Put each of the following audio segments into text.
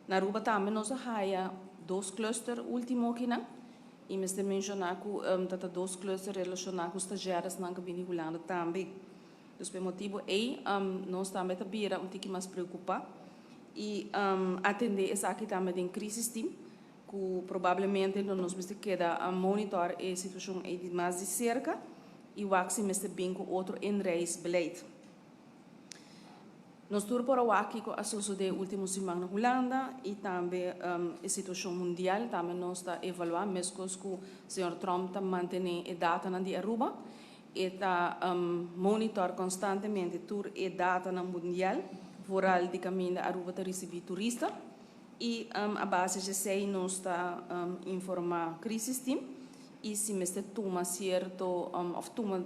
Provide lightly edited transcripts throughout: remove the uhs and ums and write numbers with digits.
Na Aruba também nós há dois clusters último aqui, né? E me está mencionando que dois clusters relacionados com estagiários na cabine Holanda também. Então, por motivo nós também estamos um pouco mais preocupados e atender essa aqui também em crise team, que provavelmente nós vamos quedar monitor a situação de mais de cerca e o que me está bem com outro beleid. Nós estamos por aqui com a situação de última semana na Holanda e também a situação mundial, também nós estamos evaluando, mesmo que o Sr. Trump está mantendo a data na Aruba, e está monitor constantemente toda a data na mundial, vooral de caminho da Aruba para receber turistas, e a base de sei nós está informar crise team, e se me está toma certo, of toma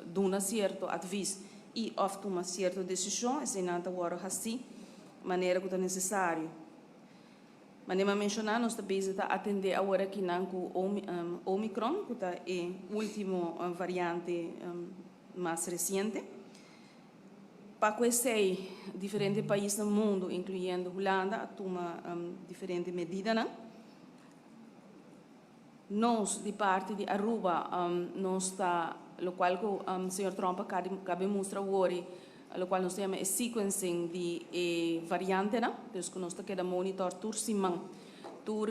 dona certo aviso, e of toma certa decisão, é sem nada agora assim, maneira que é necessário. Mas nem mencionar, nós também está atender agora aqui com Omicron, que é a última variante mais recente. Para conhecer diferentes países do mundo, incluindo Holanda, toma diferentes medidas. Nós, de parte de Aruba, nós está, o qual o Sr. Trump acaba mostrar hoje, o qual nós temos sequencing de variante, então que nós está monitor tur simang, tur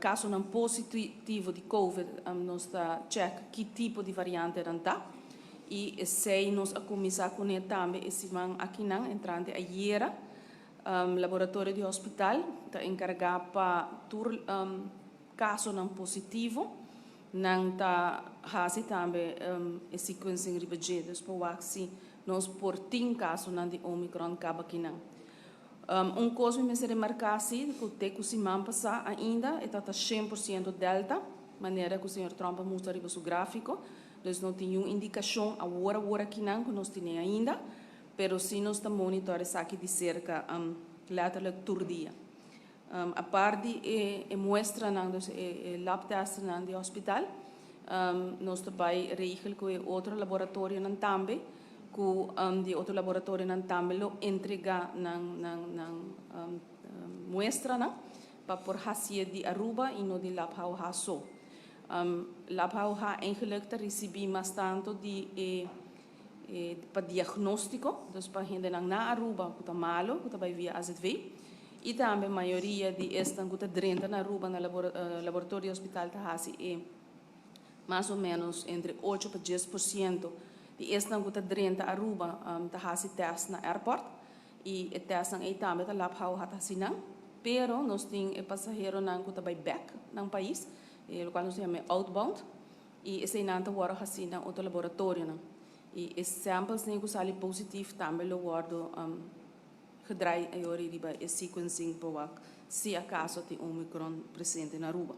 caso não positivo de COVID, nós está check que tipo de variante está e se nós a começar com ele também esse simang aqui não entrante a Iera, laboratório de hospital está encarregado para tur caso não positivo, não está fazendo também a sequencing repetidas para o que nós por 10 casos não de Omicron acaba aqui não. Coisa que me se remarcar assim, que o teco semana passada ainda está 100% delta, maneira que o Sr. Trump mostra o seu gráfico, então não tem nenhuma indicação agora aqui não que nós temos ainda, mas sim nós estamos monitorando aqui de cerca later todo dia. A parte de mostra na lab test na de hospital, nós também regel com outro laboratório na também, que de outro laboratório na também lo entrega na mostra na para por hasia de Aruba e no de lab ha so. Lab ha eigenlijk recebi mais tanto de para diagnóstico, dus para gente na Aruba que está malo, que está via AZV. E também a maioria de estas que está dentro na Aruba, no laboratório hospital, é mais ou menos entre 8 a 10% de estas que está dentro da Aruba, está teste na airport, e o teste também está lá para o não, pero nós temos passageiro que está back no país, o qual nós chamamos outbound, e esse não está agora assim na outro laboratório. E esses samples que são positivos também lo guardo gedraaid en jori die bij sequencing bewak, se acaso de Omicron presente na Aruba.